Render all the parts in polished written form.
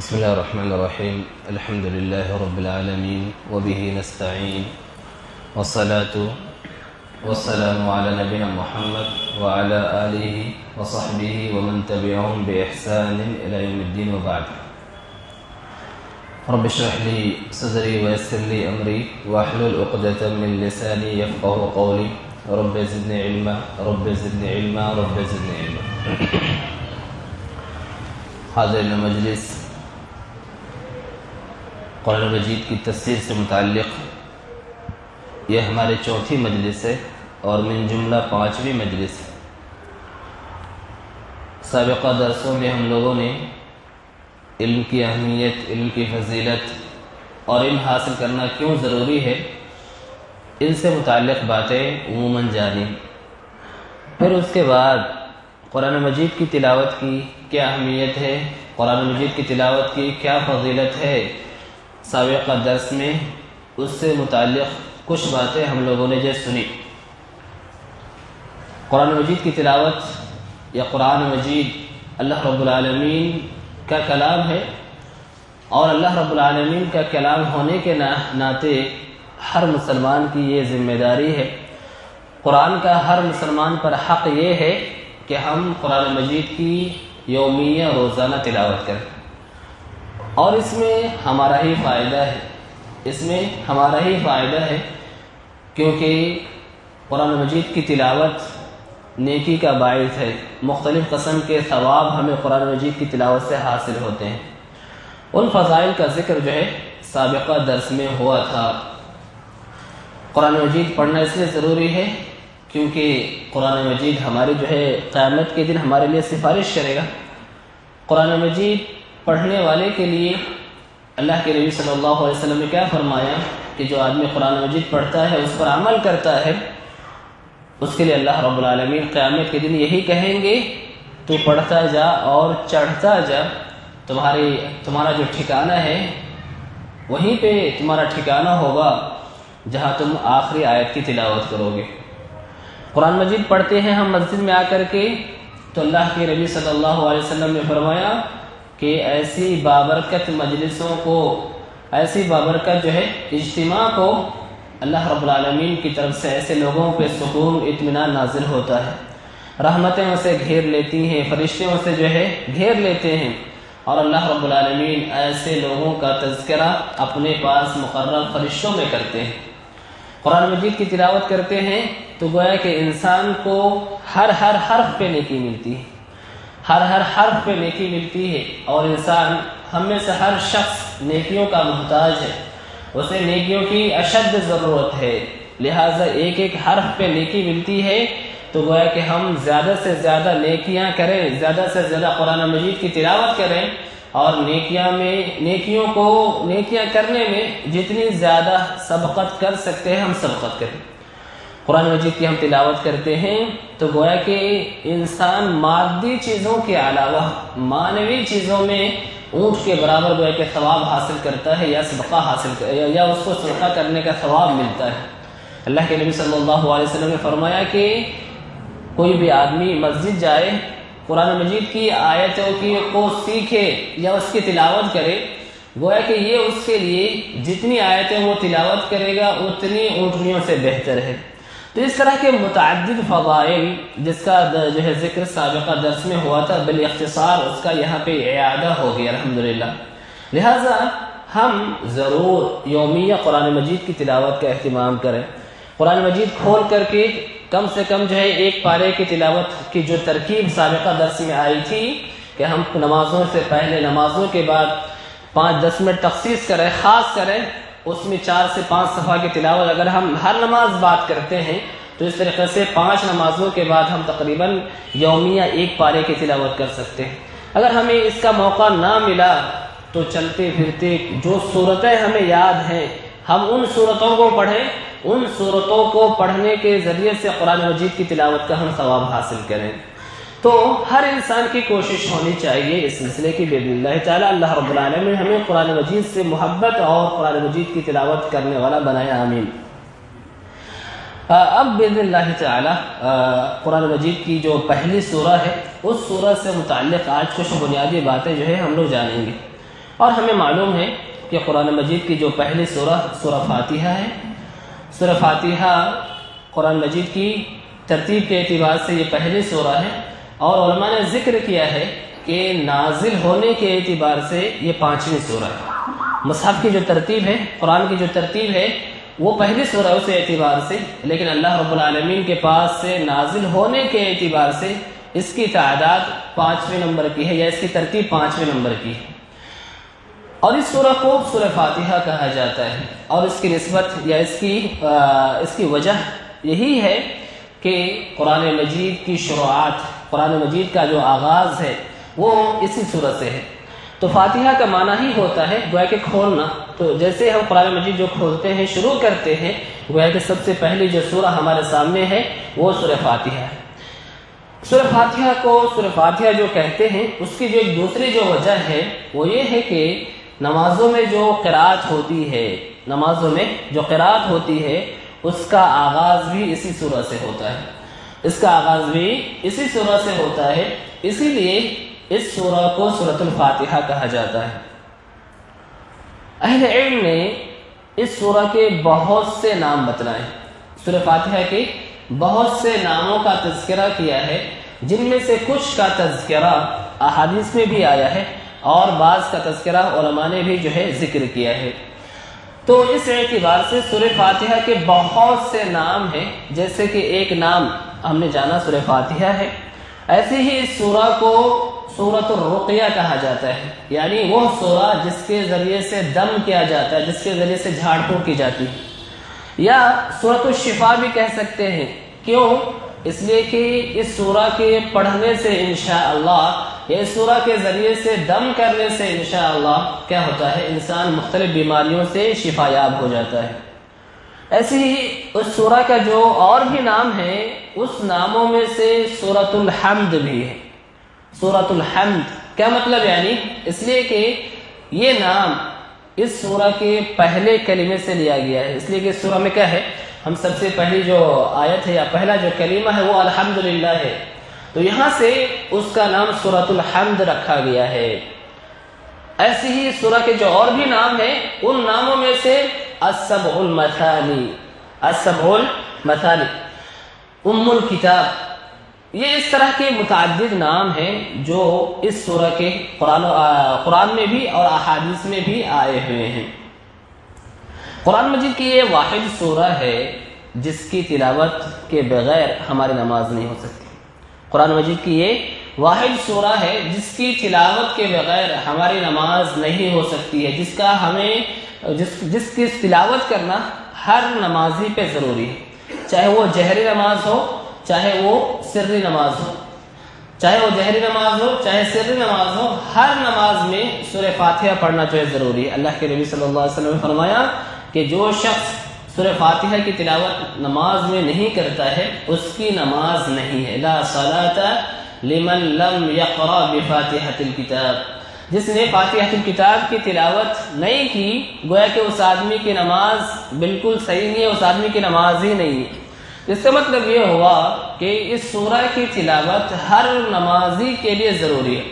بسم الله الرحمن الرحيم. الحمد لله رب العالمين وبه نستعين، والصلاة والسلام على نبينا محمد وعلى آله وصحبه ومن تبعهم بإحسان إلى يوم الدين، وبعد. رب اشرح لي صدري ويسر لي أمري واحلل عقدة من لساني يفقهوا قولي. رب زدني علما، رب زدني علما، رب زدني علما. حاضرین مجلس، قرآن مجید کی تفسیر سے متعلق یہ ہمارے چوتھی مجلس ہے اور من جملہ 5ویں مجلس ہے۔ سابقہ درسوں میں ہم لوگوں نے علم کی اہمیت، علم کی فضیلت اور علم حاصل کرنا کیوں ضروری ہے، ان سے متعلق باتیں عموماً جانی۔ پھر اس کے بعد قرآن مجید کی تلاوت کی کیا اہمیت ہے، قرآن مجید کی تلاوت کی کیا فضیلت ہے، سابقہ درس میں اس سے متعلق کچھ باتیں ہم لوگوں نے جو سنی۔ قرآن مجید کی تلاوت یا قرآن مجید اللہ رب العالمین کا کلام ہے، اور اللہ رب العالمین کا کلام ہونے کے ناطے ہر مسلمان کی یہ ذمہ داری ہے، قرآن کا ہر مسلمان پر حق یہ ہے کہ ہم قرآن مجید کی یومیہ روزانہ تلاوت کریں، اور اس میں ہمارا ہی فائدہ ہے، اس میں ہمارا ہی فائدہ ہے، کیونکہ قرآن مجید کی تلاوت نیکی کا باعث ہے۔ مختلف قسم کے ثواب ہمیں قرآن مجید کی تلاوت سے حاصل ہوتے ہیں۔ ان فضائل کا ذکر جو ہے سابقہ درس میں ہوا تھا۔ قرآن مجید پڑھنا اس لیے ضروری ہے کیونکہ قرآن مجید ہماری جو ہے قیامت کے دن ہمارے لیے سفارش کرے گا۔ قرآن مجید پڑھنے والے کے لیے اللہ کے نبی صلی اللہ علیہ وسلم نے کیا فرمایا کہ جو آدمی قرآن مجید پڑھتا ہے، اس پر عمل کرتا ہے، اس کے لیے اللہ رب العالمین قیامت کے دن یہی کہیں گے، تو پڑھتا جا اور چڑھتا جا، تمہارا جو ٹھکانہ ہے وہیں پہ تمہارا ٹھکانہ ہوگا جہاں تم آخری آیت کی تلاوت کرو گے۔ قرآن مجید پڑھتے ہیں ہم مسجد میں آ کر کے، تو اللہ کے نبی صلی اللہ علیہ وسلم نے فرمایا کہ ایسی بابرکت مجلسوں کو، ایسی بابرکت جو ہے اجتماع کو اللہ رب العالمین کی طرف سے ایسے لوگوں پہ سکون، اطمینان نازل ہوتا ہے، رحمتیں اسے گھیر لیتی ہیں، فرشتے اسے جو ہے گھیر لیتے ہیں، اور اللہ رب العالمین ایسے لوگوں کا تذکرہ اپنے پاس مقرر فرشتوں میں کرتے ہیں۔ قرآن مجید کی تلاوت کرتے ہیں تو گویا کہ انسان کو ہر حرف پہ نیکی ملتی ہے، ہر حرف پہ نیکی ملتی ہے، اور انسان، ہم میں سے ہر شخص نیکیوں کا محتاج ہے، اسے نیکیوں کی اشد ضرورت ہے، لہٰذا ایک حرف پہ نیکی ملتی ہے، تو گویا کہ ہم زیادہ سے زیادہ نیکیاں کریں، زیادہ سے زیادہ قرآن مجید کی تلاوت کریں، اور نیکیاں کرنے میں جتنی زیادہ سبقت کر سکتے ہیں ہم سبقت کریں۔ قرآن مجید کی ہم تلاوت کرتے ہیں تو گویا کہ انسان مادی چیزوں کے علاوہ معنوی چیزوں میں اونٹ کے برابر گویا کہ ثواب حاصل کرتا ہے، یا صدقہ یا اس کو صدقہ کرنے کا ثواب ملتا ہے۔ اللہ کے نبی صلی اللہ علیہ وسلم نے فرمایا کہ کوئی بھی آدمی مسجد جائے، قرآن مجید کی آیتوں کو سیکھے یا اس کی تلاوت کرے، گویا کہ یہ اس کے لیے جتنی آیتیں وہ تلاوت کرے گا اتنی اونٹنیوں سے بہتر ہے۔ تو اس طرح کے متعدد فضائل جس کا جو ہے ذکر سابقہ درس میں ہوا تھا، بالاختصار اس کا یہاں پہ اعادہ ہو گیا الحمدللہ۔ لہٰذا ہم ضرور یومیہ قرآن مجید کی تلاوت کا اہتمام کریں۔ قرآن مجید کھول کر کے کم سے کم جو ہے ایک پارے کی تلاوت کی جو ترکیب سابقہ درس میں آئی تھی کہ ہم نمازوں سے پہلے، نمازوں کے بعد 5-10 منٹ تخصیص کریں، خاص کریں، اس میں 4 سے 5 صفحہ کی تلاوت اگر ہم ہر نماز بات کرتے ہیں تو اس طریقے سے 5 نمازوں کے بعد ہم تقریباً یومیہ ایک پارے کی تلاوت کر سکتے ہیں۔ اگر ہمیں اس کا موقع نہ ملا تو چلتے پھرتے جو صورتیں ہمیں یاد ہیں ہم ان صورتوں کو پڑھیں، ان صورتوں کو پڑھنے کے ذریعے سے قرآن مجید کی تلاوت کا ہم ثواب حاصل کریں۔ تو ہر انسان کی کوشش ہونی چاہیے اس مسئلے کی باذن اللہ تعالی۔ اللہ رب العالمین ہمیں قرآن مجید سے محبت اور قرآن مجید کی تلاوت کرنے والا بنائے، آمین۔ اب باذن اللہ تعالی قرآن مجید کی جو پہلی سورہ ہے اس سورہ سے متعلق آج کچھ بنیادی باتیں جو ہے ہم لوگ جانیں گے، اور ہمیں معلوم ہے کہ قرآن مجید کی جو پہلی سورہ فاتحہ ہے، سورہ فاتحہ قرآن مجید کی ترتیب کے اعتبار سے یہ پہلی سورہ ہے، اور علماء نے ذکر کیا ہے کہ نازل ہونے کے اعتبار سے یہ 5ویں سورہ ہے۔ مصحف کی جو ترتیب ہے، قرآن کی جو ترتیب ہے، وہ پہلی سورہ اس اعتبار سے، لیکن اللہ رب العالمین کے پاس سے نازل ہونے کے اعتبار سے اس کی تعداد 5ویں نمبر کی ہے، یا اس کی ترتیب 5ویں نمبر کی ہے، اور اس سورہ کو سورہ فاتحہ کہا جاتا ہے۔ اور اس کی نسبت یا اس کی وجہ یہی ہے کہ قرآن مجید کی شروعات، قرآن مجید کا جو آغاز ہے وہ اسی سورہ سے ہے۔ تو فاتحہ کا معنی ہی ہوتا ہے گویا کہ کھولنا، تو جیسے ہم قرآن مجید جو کھولتے ہیں، شروع کرتے ہیں، گویا کہ سب سے پہلی جو سورہ ہمارے سامنے ہے وہ سورہ فاتحہ ہے۔ سورہ فاتحہ کو سورہ فاتحہ جو کہتے ہیں، اس کی جو ایک دوسری جو وجہ ہے وہ یہ ہے کہ نمازوں میں جو قرات ہوتی ہے، نمازوں میں جو قرات ہوتی ہے، اس کا آغاز بھی اسی سورہ سے ہوتا ہے، اس کا آغاز بھی اسی سورہ سے ہوتا ہے، اسی لیے اس سورہ کو سورۃ الفاتحہ کہا جاتا ہے۔ اہل علم نے اس سورہ کے بہت سے نام بتلائے، سورہ فاتحہ کے بہت سے ناموں کا تذکرہ کیا ہے، جن میں سے کچھ کا تذکرہ احادیث میں بھی آیا ہے اور بعض کا تذکرہ علماء نے بھی جو ہے ذکر کیا ہے۔ تو اس اعتبار سے سورہ فاتحہ کے بہت سے نام ہیں، جیسے کہ ایک نام ہم نے جانا سورہ فاتحہ ہے، ایسے ہی اس سورہ کو سورۃ الرقیہ کہا جاتا ہے، یعنی وہ سورہ جس کے ذریعے سے دم کیا جاتا ہے، جس کے ذریعے سے جھاڑ پھونک کی جاتی ہے، یا سورۃ الشفا بھی کہہ سکتے ہیں۔ کیوں؟ اس لیے کہ اس سورہ کے پڑھنے سے انشاءاللہ، یہ سورہ کے ذریعے سے دم کرنے سے انشاءاللہ کیا ہوتا ہے، انسان مختلف بیماریوں سے شفا یاب ہو جاتا ہے۔ ایسے ہی اس سورہ کا جو اور بھی نام ہے، اس ناموں میں سے سورۃ الحمد بھی ہے۔ سورۃ الحمد کیا مطلب؟ یعنی اس لیے کہ یہ نام اس سورہ کے پہلے کلمے سے لیا گیا ہے، اس لیے کہ اس سورہ میں کیا ہے، ہم سب سے پہلی جو آیت ہے یا پہلا جو کلمہ ہے وہ الحمدللہ ہے، تو یہاں سے اس کا نام سورۃ الحمد رکھا گیا ہے۔ ایسے ہی سورہ کے جو اور بھی نام ہیں، ان ناموں میں سے السبع المثانی، السبع المثانی، ام الکتاب، یہ اس طرح کے متعدد نام ہیں جو اس سورہ کے قرآن میں بھی اور احادیث میں بھی آئے ہوئے ہیں۔ قرآن مجید کی یہ واحد سورہ ہے جس کی تلاوت کے بغیر ہماری نماز نہیں ہو سکتی۔ قرآن مجید کی یہ واحد سورہ ہے جس کی تلاوت کے بغیر ہماری نماز نہیں ہو سکتی ہے، جس کی تلاوت کرنا ہر نمازی پہ ضروری ہے، چاہے وہ جہری نماز ہو، چاہے وہ سری نماز ہو، چاہے وہ جہری نماز ہو، چاہے سری نماز ہو، ہر نماز میں سورہ فاتحہ پڑھنا جو ہے ضروری ہے۔ اللہ کے نبی صلی اللہ علیہ وسلم نے فرمایا کہ جو شخص سورہ فاتحہ کی تلاوت نماز میں نہیں کرتا ہے، اس کی نماز نہیں ہے۔ لا صلاۃ لمن لم یقرأ بفاتحۃ الکتاب، جس نے فاتحۃ الکتاب کی تلاوت نہیں کی، گویا کہ اس آدمی کی نماز بالکل صحیح نہیں ہے، اس آدمی کی نماز ہی نہیں ہے۔ اس کا مطلب یہ ہوا کہ اس سورہ کی تلاوت ہر نمازی کے لیے ضروری ہے،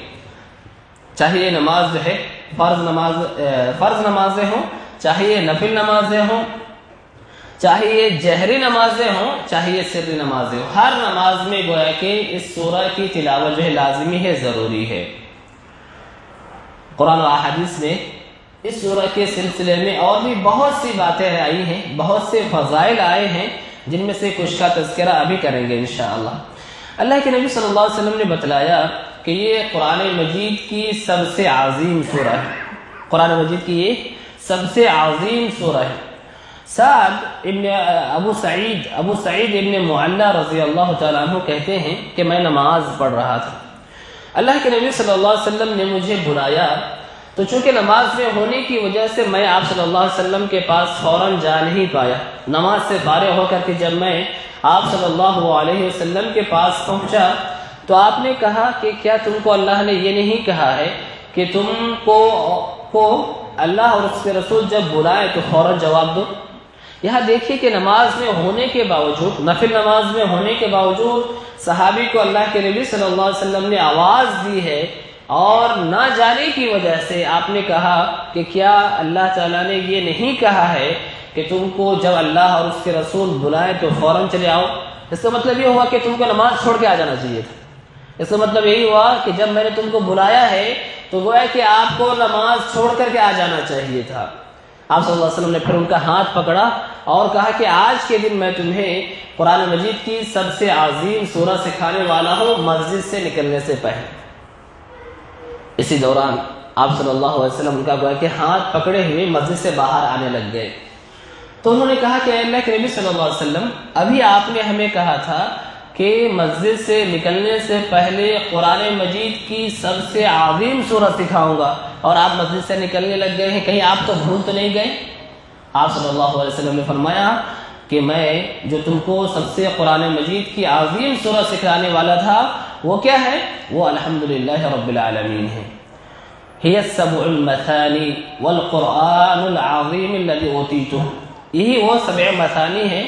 چاہے یہ نماز جو ہے فرض نمازیں ہوں، چاہے یہ نفل نمازیں ہوں، چاہے یہ جہری نمازیں ہوں، چاہے یہ سری نمازیں ہوں، ہر نماز میں گویا کہ اس سورہ کی تلاوت جو ہے لازمی ہے، ضروری ہے۔ قرآن و احادیث میں اس سورہ کے سلسلے میں اور بھی بہت سی باتیں آئی ہیں، بہت سے فضائل آئے ہیں، جن میں سے کچھ کا تذکرہ ابھی کریں گے انشاءاللہ۔ اللہ کے نبی صلی اللہ علیہ وسلم نے بتلایا کہ یہ قرآن مجید کی سب سے عظیم سورہ ہے، قرآن مجید کی یہ سب سے عظیم سورہ ہے۔ ابو سعید ابن معلہ رضی اللہ تعالیٰ عنہ کہتے ہیں کہ میں نماز پڑھ رہا تھا، اللہ کے نبی صلی اللہ علیہ وسلم نے مجھے بلایا، تو چونکہ نماز میں ہونے کی وجہ سے میں آپ صلی اللہ علیہ وسلم کے پاس فوراً جا نہیں پایا۔ نماز سے فارغ ہو کر کے جب میں آپ صلی اللہ علیہ وسلم کے پاس پہنچا تو آپ نے کہا کہ کیا تم کو اللہ نے یہ نہیں کہا ہے کہ تم کو اللہ اور اس کے رسول جب بلائے تو فوراً جواب دو؟ یہاں دیکھیے کہ نماز میں ہونے کے باوجود، نفل نماز میں ہونے کے باوجود صحابی کو اللہ کے نبی صلی اللہ علیہ وسلم نے آواز دی ہے اور نہ جانے کی وجہ سے آپ نے کہا کہ کیا اللہ تعالیٰ نے یہ نہیں کہا ہے کہ تم کو جب اللہ اور اس کے رسول بلائیں تو فوراً چلے آؤ؟ اس کا مطلب یہ ہوا کہ تم کو نماز چھوڑ کے آ جانا چاہیے تھا۔ اس کا مطلب یہی ہوا کہ جب میں نے تم کو بلایا ہے تو گویا کہ آپ کو نماز چھوڑ کر کے آ جانا چاہیے تھا۔ آپ صلی اللہ علیہ وسلم نے پھر ان کا ہاتھ پکڑا اور کہا کہ آج کے دن میں تمہیں قرآن مجید کی سب سے عظیم سورہ سکھانے والا ہوں مسجد سے نکلنے سے پہلے۔ اسی دوران آپ صلی اللہ علیہ وسلم ان کا گویا کہ ہاتھ پکڑے ہوئے مسجد سے باہر آنے لگ گئے۔ تو انہوں نے کہا کہ اے اللہ کے نبی صلی اللہ علیہ وسلم، ابھی آپ نے ہمیں کہا تھا کہ مسجد سے نکلنے سے پہلے قرآن مجید کی سب سے عظیم سورت سکھاؤں گا، اور آپ مسجد سے نکلنے لگ گئے ہیں، کہیں آپ تو بھول تو نہیں گئے؟ آپ صلی اللہ علیہ وسلم نے فرمایا کہ میں جو تم کو سب سے قرآن مجید کی عظیم سورت سکھانے والا تھا وہ کیا ہے؟ وہ الحمدللہ رب العالمین ہے۔ هي السبع المثانی والقرآن العظیم الذی اوتیتہ، یہی وہ سبع مثانی ہے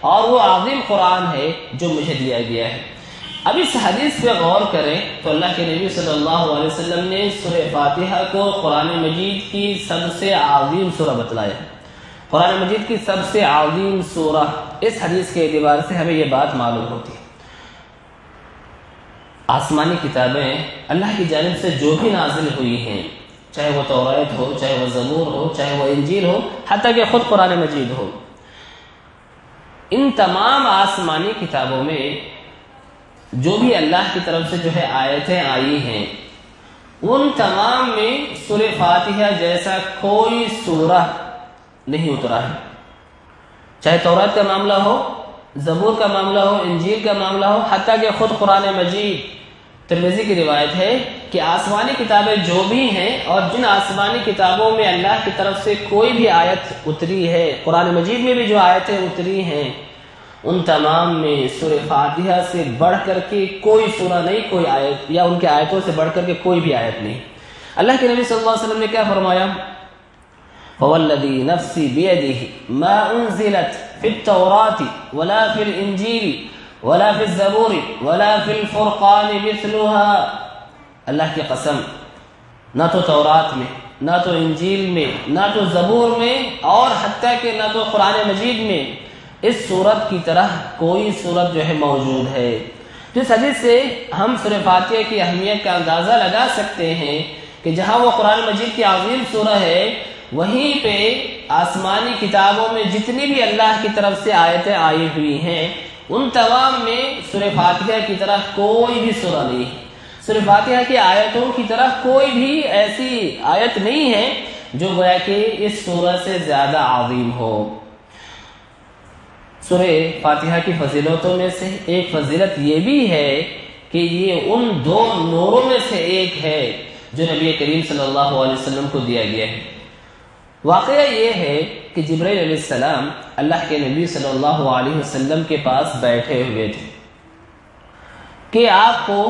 اور وہ عظیم قرآن ہے جو مجھے دیا گیا ہے۔ اب اس حدیث پہ غور کریں تو اللہ کے نبی صلی اللہ علیہ وسلم نے سورہ فاتحہ کو قرآن مجید کی سب سے عظیم سورہ بتلایا۔ قرآن مجید کی سب سے عظیم سورہ، اس حدیث کے اعتبار سے ہمیں یہ بات معلوم ہوتی ہے۔ آسمانی کتابیں اللہ کی جانب سے جو بھی نازل ہوئی ہیں، چاہے وہ توریت ہو، چاہے وہ زبور ہو، چاہے وہ انجیل ہو، حتیٰ کہ خود قرآن مجید ہو، ان تمام آسمانی کتابوں میں جو بھی اللہ کی طرف سے جو ہے آیتیں آئی ہیں، ان تمام میں سورہ فاتحہ جیسا کوئی سورہ نہیں اترا ہے۔ چاہے توریت کا معاملہ ہو، زبور کا معاملہ ہو، انجیل کا معاملہ ہو، حتیٰ کہ خود قرآن مجید۔ ترمذی کی روایت ہے کہ آسمانی کتابیں جو بھی ہیں اور جن آسمانی کتابوں میں اللہ کی طرف سے کوئی بھی آیت اتری ہے، قرآن مجید میں بھی جو آیتیں اتری ہیں، ان تمام میں سورہ فاتحہ سے بڑھ کر کے کوئی سورہ نہیں، کوئی آیت، یا ان کے آیتوں سے بڑھ کر کے کوئی بھی آیت نہیں۔ اللہ کے نبی صلی اللہ علیہ وسلم نے کیا فرمایا؟ فوالذی نفسی بیدہ ما انزلت فی التوراۃ ولا فی الانجیل ولا فی الزبور ولا فی الفرقان مثلها، اللہ کی قسم، نہ تو تورات میں، نہ تو انجیل میں، نہ تو زبور میں، اور حتیٰ کہ نہ تو قرآن مجید میں اس سورت کی طرح کوئی سورت جو ہے موجود ہے۔ جس حدیث سے ہم سورہ فاتحہ کی اہمیت کا اندازہ لگا سکتے ہیں کہ جہاں وہ قرآن مجید کی عظیم سورہ ہے، وہیں پہ آسمانی کتابوں میں جتنی بھی اللہ کی طرف سے آیتیں آئی ہوئی ہیں، ان تمام میں سورہ فاتحہ کی طرح کوئی بھی سورہ نہیں ہے۔ سورہ فاتحہ کی آیتوں کی طرح کوئی بھی ایسی آیت نہیں ہے جو گویا کہ اس سورہ سے زیادہ عظیم ہو۔ سورہ فاتحہ کی فضیلتوں میں سے ایک فضیلت یہ بھی ہے کہ یہ ان دو نوروں میں سے ایک ہے جو نبی کریم صلی اللہ علیہ وسلم کو دیا گیا ہے۔ واقعہ یہ ہے کہ جبرائیل علیہ السلام اللہ کے نبی صلی اللہ علیہ وسلم کے پاس بیٹھے ہوئے تھے کہ آپ کو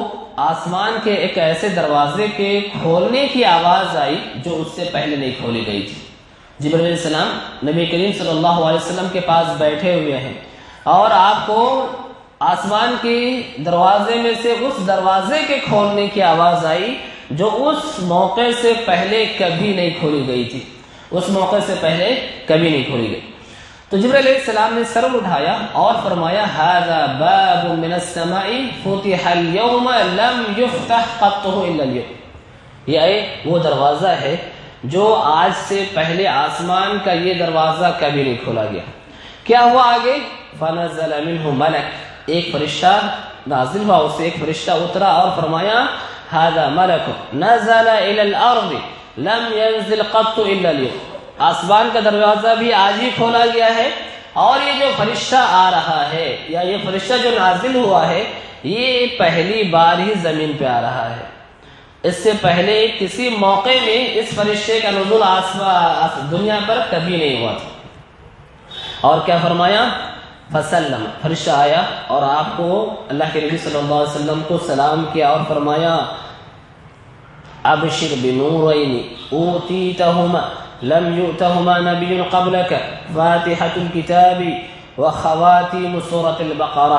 آسمان کے ایک ایسے دروازے کے کھولنے کی آواز آئی جو اس سے پہلے نہیں کھولی گئی تھی۔ جبرائیل علیہ السلام نبی کریم صلی اللہ علیہ وسلم کے پاس بیٹھے ہوئے ہیں اور آپ کو آسمان کے دروازے میں سے اس دروازے کے کھولنے کی آواز آئی جو اس موقع سے پہلے کبھی نہیں کھولی گئی تھی، اس موقع سے پہلے کبھی نہیں کھولی گئی۔ تو جبرائیل علیہ السلام نے سر اٹھایا اور فرمایا ھذا باب من السماء فتح اليوم لم يفتح قط الا اليوم، یہ وہ دروازہ ہے جو آج سے پہلے آسمان کا یہ دروازہ کبھی نہیں کھولا گیا۔ کیا ہوا آگے؟ فنزل منه ملک، ایک فرشتہ نازل ہوا، اس سے ایک فرشتہ اترا اور فرمایا ھذا ملک نزل الى الارض لم ينزل قط الا اليوم، آسمان کا دروازہ بھی آج ہی کھولا گیا ہے، اور یہ جو فرشتہ آ رہا ہے یا یہ فرشتہ جو نازل ہوا ہے یہ پہلی بار ہی زمین پہ آ رہا ہے، اس سے پہلے کسی موقع میں اس فرشتے کا نزول دنیا پر کبھی نہیں ہوا تھا۔ اور کیا فرمایا؟ فسلم، فرشتہ آیا اور آپ کو اللہ کے نبی صلی اللہ علیہ وسلم کو سلام کیا اور فرمایا ابشر بنورین اوتیتہما لم یؤتہما نبی قبلک فاتحة الکتاب وخواتیم سورة البقرہ،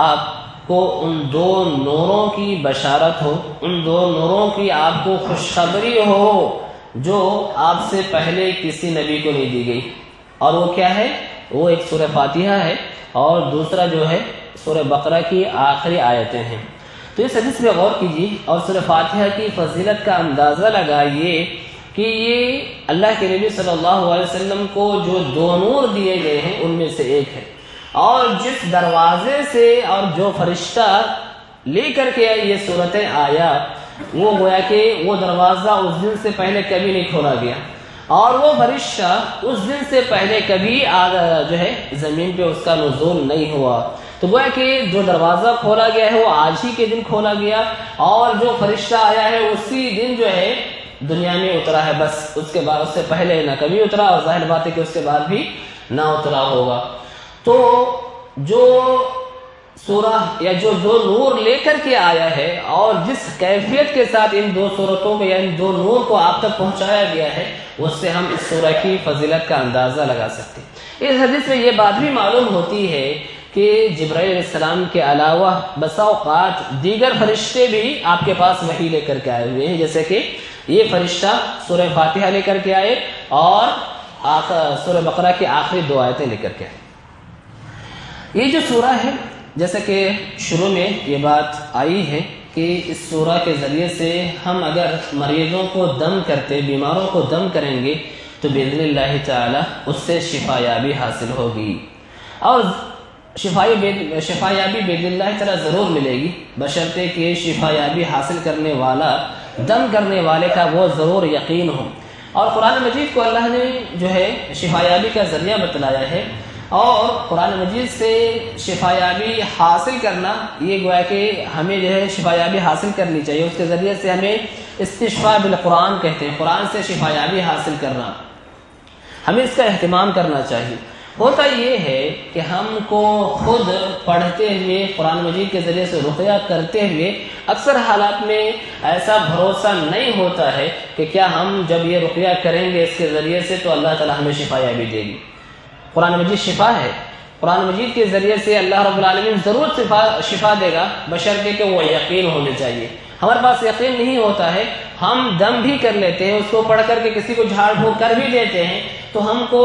آپ کو ان دو نوروں کی بشارت ہو، ان دو نوروں کی آپ کو خوشخبری ہو جو آپ سے پہلے کسی نبی کو نہیں دی گئی۔ اور وہ کیا ہے؟ وہ ایک سورہ فاتحہ ہے اور دوسرا جو ہے سورہ بقرہ کی آخری آیتیں ہیں۔ تو اس حدیث پہ غور کیجیے اور سورہ فاتحہ کی فضیلت کا اندازہ لگائیے کہ یہ اللہ کے نبی صلی اللہ علیہ وسلم کو جو دو نور دیے گئے ہیں ان میں سے ایک ہے، اور جس دروازے سے اور جو فرشتہ لے کر کے یہ صورتیں آیا وہ گویا کہ وہ دروازہ اس دن سے پہلے کبھی نہیں کھولا گیا، اور وہ فرشتہ اس دن سے پہلے کبھی جو ہے زمین پہ اس کا نزول نہیں ہوا۔ تو گویا کہ جو دروازہ کھولا گیا ہے وہ آج ہی کے دن کھولا گیا، اور جو فرشتہ آیا ہے اسی دن جو ہے دنیا میں اترا ہے، بس اس کے بعد اس سے پہلے نہ کبھی اترا، اور ظاہر بات ہے کہ اس کے بعد بھی نہ اترا ہوگا۔ تو جو سورہ یا جو دو نور لے کر کے آیا ہے اور جس کیفیت کے ساتھ ان دو صورتوں کو یا ان دو نور کو آپ تک پہنچایا گیا ہے، اس سے ہم اس سورہ کی فضیلت کا اندازہ لگا سکتے ہیں۔ اس حدیث میں یہ بات بھی معلوم ہوتی ہے کہ جبرائیل علیہ السلام کے علاوہ بسا اوقات دیگر فرشتے بھی آپ کے پاس وحی لے کر کے آئے ہوئے ہیں، جیسے کہ یہ فرشتہ سورہ فاتحہ لے کر کے آئے اور سورہ بقرہ کی آخری دو آیتیں لے کر کے آئے۔ یہ جو سورہ ہے، جیسا کہ شروع میں یہ بات آئی ہے کہ اس سورہ کے ذریعے سے ہم اگر مریضوں کو دم کرتے، بیماروں کو دم کریں گے تو باذن اللہ تعالی اس سے شفا یابی حاصل ہوگی، اور شفا یابی باذن اللہ تعالی ضرور ملے گی، بشرطے کہ شفا یابی حاصل کرنے والا دم کرنے والے کا وہ ضرور یقین ہو۔ اور قرآن مجید کو اللہ نے جو ہے شفا یابی کا ذریعہ بتلایا ہے، اور قرآن مجید سے شفا یابی حاصل کرنا یہ گویا کہ ہمیں جو ہے شفا یابی حاصل کرنی چاہیے، اس کے ذریعے سے ہمیں استشفاء بالقرآن کہتے ہیں، قرآن سے شفا یابی حاصل کرنا، ہمیں اس کا اہتمام کرنا چاہیے۔ ہوتا یہ ہے کہ ہم کو خود پڑھتے ہوئے قرآن مجید کے ذریعے سے رقیہ کرتے ہوئے اکثر حالات میں ایسا بھروسہ نہیں ہوتا ہے کہ کیا ہم جب یہ رقیہ کریں گے اس کے ذریعے سے تو اللہ تعالی ہمیں شفا یابی دے گی۔ قرآن مجید شفا ہے، قرآن مجید کے ذریعے سے اللہ رب العالمین ضرور شفا دے گا، بشرطے کہ وہ یقین ہونے چاہیے۔ ہمارے پاس یقین نہیں ہوتا ہے، ہم دم بھی کر لیتے ہیں، اس کو پڑھ کر کے کسی کو جھاڑ پھونک کر بھی دیتے ہیں، تو ہم کو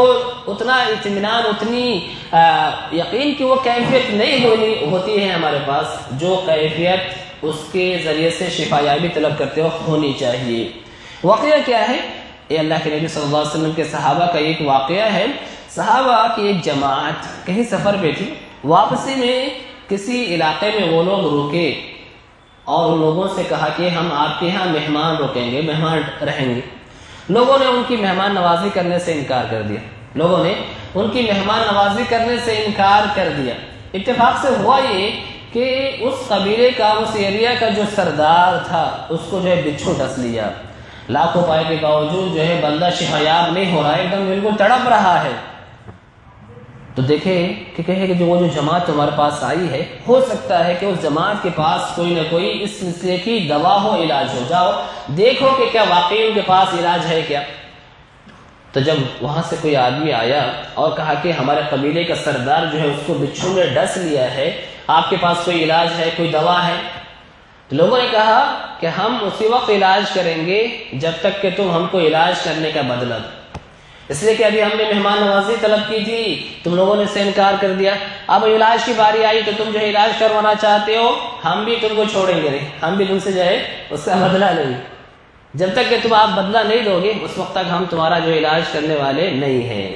اتنا اطمینان، اتنی یقین کی وہ کیفیت نہیں ہوتی ہے ہمارے پاس جو کیفیت اس کے ذریعے سے شفا یابی طلب کرتے وقت ہونی چاہیے۔ واقعہ کیا ہے؟ یہ اللہ کے نبی صلی اللہ علیہ وسلم کے صحابہ کا ایک واقعہ ہے۔ صحابہ کی ایک جماعت کہیں سفر پہ تھی، واپسی میں کسی علاقے میں وہ لوگ رکے اور ان لوگوں سے کہا کہ ہم آپ کے ہاں مہمان رکیں گے، مہمان رہیں گے۔ لوگوں نے ان کی مہمان نوازی کرنے سے انکار کر دیا، لوگوں نے ان کی مہمان نوازی کرنے سے انکار کر دیا۔ اتفاق سے ہوا یہ کہ اس قبیلے کا، اس ایریا کا جو سردار تھا اس کو جو ہے بچھو ڈس لیا، لاکھ اپائے کے باوجود جو ہے بندہ شفایاب نہیں ہو رہا ہے، ایک دم بالکل تڑپ رہا ہے۔ تو دیکھیں کہ کہے کہ وہ جو جماعت تمہارے پاس آئی ہے، ہو سکتا ہے کہ اس جماعت کے پاس کوئی نہ کوئی اس سلسلے کی دوا ہو، علاج ہو، جاؤ دیکھو کہ کیا واقعی ان کے پاس علاج ہے کیا۔ تو جب وہاں سے کوئی آدمی آیا اور کہا کہ ہمارے قبیلے کا سردار جو ہے اس کو بچھو نے ڈس لیا ہے، آپ کے پاس کوئی علاج ہے، کوئی دوا ہے؟ تو لوگوں نے کہا کہ ہم اسی وقت علاج کریں گے جب تک کہ تم ہم کو علاج کرنے کا بدلہ دو، اس لیے کہ ابھی ہم نے مہمان نوازی طلب کی تھی، تم لوگوں نے سے انکار کر دیا، اب علاج کی باری آئی تو تم جو ہے علاج کروانا چاہتے ہو، ہم بھی تم کو چھوڑیں گے نہیں، ہم بھی تم سے جو ہے اس کا بدلہ لیں گے، جب تک کہ تم آپ بدلہ نہیں دو گے اس وقت تک ہم تمہارا جو علاج کرنے والے نہیں ہیں۔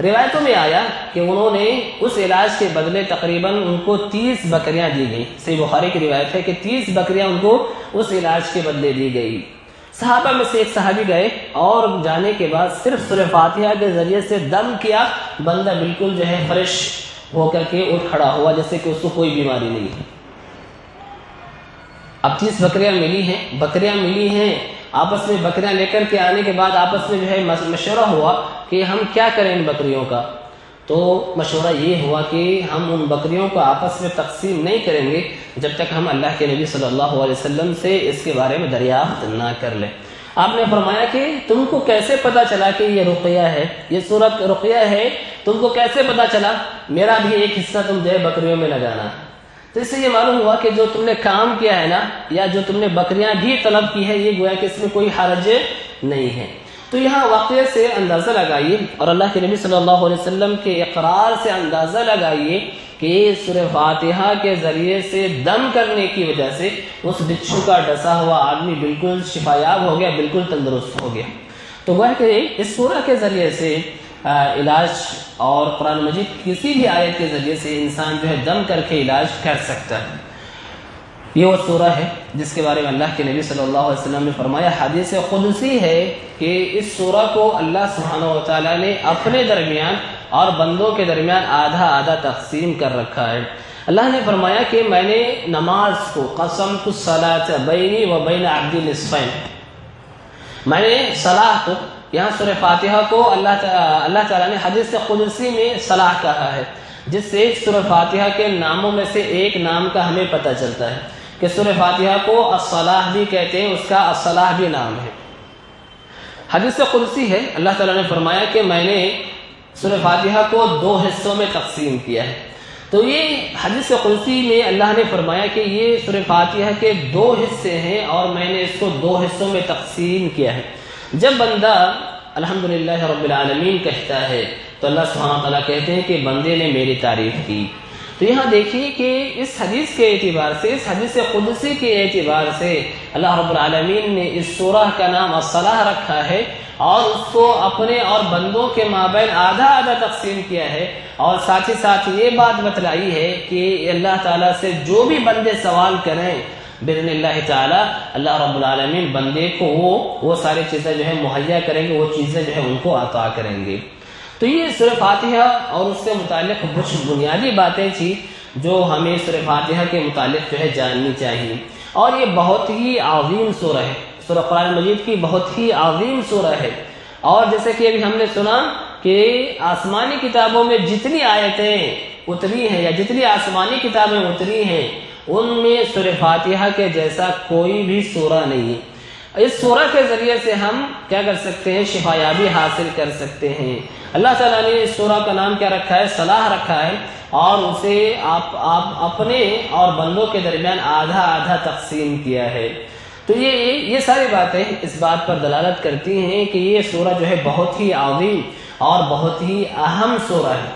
روایتوں میں آیا کہ انہوں نے اس علاج کے بدلے تقریباً ان کو 30 بکریاں دی گئی، صحیح بخاری کی روایت ہے کہ 30 بکریاں ان کو اس علاج کے بدلے دی گئی۔ صحابہ میں سے ایک صحابی گئے اور جانے کے بعد صرف سورہ فاتحہ کے ذریعے سے دم کیا، بندہ بالکل جو ہے فریش ہو کر کے اٹھ کھڑا ہوا جیسے کہ اس کو کوئی بیماری نہیں ہے۔ اب 30 بکریاں ملی ہیں، آپس میں بکریاں لے کر کے آنے کے بعد آپس میں جو ہے مشورہ ہوا کہ ہم کیا کریں ان بکریوں کا۔ تو مشورہ یہ ہوا کہ ہم ان بکریوں کو آپس میں تقسیم نہیں کریں گے جب تک ہم اللہ کے نبی صلی اللہ علیہ وسلم سے اس کے بارے میں دریافت نہ کر لیں۔ آپ نے فرمایا کہ تم کو کیسے پتا چلا کہ یہ رقیہ ہے، یہ سورت رقیہ ہے، تم کو کیسے پتا چلا؟ میرا بھی ایک حصہ تم جو ہے بکریوں میں لگانا۔ تو اس سے یہ معلوم ہوا کہ جو تم نے کام کیا ہے نا، یا جو تم نے بکریاں بھی طلب کی ہے، یہ گویا کہ اس میں کوئی حرج نہیں ہے۔ تو یہاں واقعے سے اندازہ لگائیے اور اللہ کے نبی صلی اللہ علیہ وسلم کے اقرار سے اندازہ لگائیے کہ سورہ فاتحہ کے ذریعے سے دم کرنے کی وجہ سے اس بچھو کا ڈسا ہوا آدمی بالکل شفایاب ہو گیا، بالکل تندرست ہو گیا۔ تو وہ کہ اس سورہ کے ذریعے سے علاج، اور قرآن مجید کسی بھی آیت کے ذریعے سے انسان جو ہے دم کر کے علاج کر سکتا ہے۔ یہ وہ سورہ ہے جس کے بارے میں اللہ کے نبی صلی اللہ علیہ وسلم نے فرمایا، حدیث قدسی ہے کہ اس سورہ کو اللہ سبحانہ و تعالیٰ نے اپنے درمیان اور بندوں کے درمیان آدھا آدھا تقسیم کر رکھا ہے۔ اللہ نے فرمایا کہ میں نے نماز کو قسمت الصلاۃ بینی و بین عبدی نصفین، میں نے صلاح کو، یہاں سورہ فاتحہ کو اللہ تعالیٰ نے حدیث قدسی میں صلاح کہا ہے، جس سے سورہ فاتحہ کے ناموں میں سے ایک نام کا ہمیں پتہ چلتا ہے کہ سورہ فاتحہ کو الصلاح بھی کہتے ہیں، اس کا الصلاح بھی نام ہے۔ حدیث قدسی ہے، اللہ تعالیٰ نے فرمایا کہ میں نے سورہ فاتحہ کو 2 حصوں میں تقسیم کیا ہے۔ تو یہ حدیث قدسی میں اللہ نے فرمایا کہ یہ سورہ فاتحہ کے 2 حصے ہیں اور میں نے اس کو 2 حصوں میں تقسیم کیا ہے۔ جب بندہ الحمدللہ رب العالمین کہتا ہے تو اللہ سبحانہ تعالیٰ کہتے ہیں کہ بندے نے میری تعریف کی۔ تو یہاں دیکھیے کہ اس حدیث کے اعتبار سے، اس حدیث قدسی کے اعتبار سے اللہ رب العالمین نے اس سورہ کا نام الصلاح رکھا ہے اور اس کو اپنے اور بندوں کے مابین آدھا آدھا تقسیم کیا ہے، اور ساتھ ہی ساتھ یہ بات بتلائی ہے کہ اللہ تعالیٰ سے جو بھی بندے سوال کریں باذن اللہ تعالیٰ، اللہ رب العالمین بندے کو وہ ساری چیزیں جو ہے مہیا کریں گے، وہ چیزیں جو ہے ان کو عطا کریں گے۔ تو یہ سورہ فاتحہ اور اس سے متعلق کچھ بنیادی باتیں تھیں جو ہمیں سورہ فاتحہ کے متعلق جو ہے جاننی چاہیے، اور یہ بہت ہی عظیم سورہ ہے، سورہ قرآن مجید کی بہت ہی عظیم سورہ ہے۔ اور جیسے کہ ابھی ہم نے سنا کہ آسمانی کتابوں میں جتنی آیتیں اتری ہیں یا جتنی آسمانی کتابیں اتری ہیں، ان میں سورہ فاتحہ کے جیسا کوئی بھی سورہ نہیں ہے۔ اس سورہ کے ذریعے سے ہم کیا کر سکتے ہیں؟ شفایابی حاصل کر سکتے ہیں۔ اللہ تعالیٰ نے اس سورہ کا نام کیا رکھا ہے؟ صلاح رکھا ہے، اور اسے آپ اپنے اور بندوں کے درمیان آدھا آدھا تقسیم کیا ہے۔ تو یہ ساری باتیں اس بات پر دلالت کرتی ہیں کہ یہ سورہ جو ہے بہت ہی عظیم اور بہت ہی اہم سورہ ہے،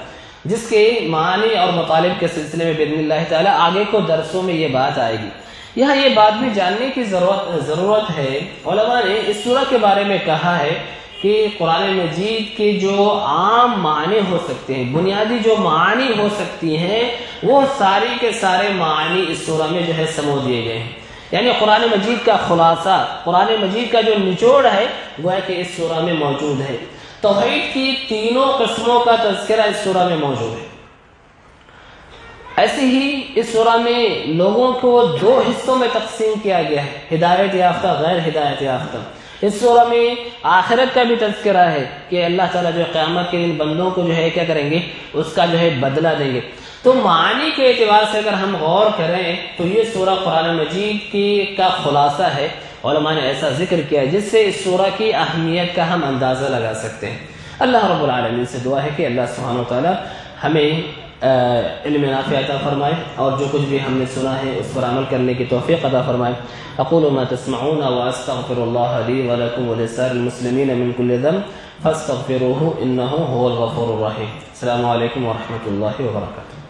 جس کے معنی اور مطالب کے سلسلے میں باذن اللہ تعالیٰ آگے کو درسوں میں یہ بات آئے گی۔ یہاں یہ بات بھی جاننے کی ضرورت ہے، علماء نے اس سورہ کے بارے میں کہا ہے کہ قرآن مجید کے جو عام معنی ہو سکتے ہیں، بنیادی جو معانی ہو سکتی ہیں، وہ ساری کے سارے معانی اس سورہ میں جو ہے سمو دیے گئے ہیں۔ یعنی قرآن مجید کا خلاصہ، قرآن مجید کا جو نچوڑ ہے وہ ہے کہ اس سورہ میں موجود ہے۔ توحید کی تینوں قسموں کا تذکرہ اس سورہ میں موجود ہے۔ ایسے ہی اس سورہ میں لوگوں کو 2 حصوں میں تقسیم کیا گیا ہے، ہدایت یافتہ، غیر ہدایت یافتہ۔ اس سورہ میں آخرت کا بھی تذکرہ ہے کہ اللہ تعالیٰ جو قیامت کے دن بندوں کو جو ہے کیا کریں گے؟ اس کا جو ہے بدلہ دیں گے۔ تو معنی کے اعتبار سے اگر ہم غور کریں تو یہ سورہ قرآن مجید کا خلاصہ ہے، علماء نے ایسا ذکر کیا ہے جس سے اس سورہ کی اہمیت کا ہم اندازہ لگا سکتے ہیں۔ اللہ رب العالمین سے دعا ہے کہ اللہ سبحانہ و تعالیٰ ہمیں علم نافع عطا فرمائے، اور جو کچھ بھی ہم نے سنا ہے اس پر عمل کرنے کی توفیق عطا فرمائے۔ اقول ما تسمعون واستغفر الله لي ولكم ولسائر المسلمين من كل ذنب فاستغفروه انه هو الغفور الرحيم۔ السلام علیکم ورحمۃ اللہ وبرکاتہ۔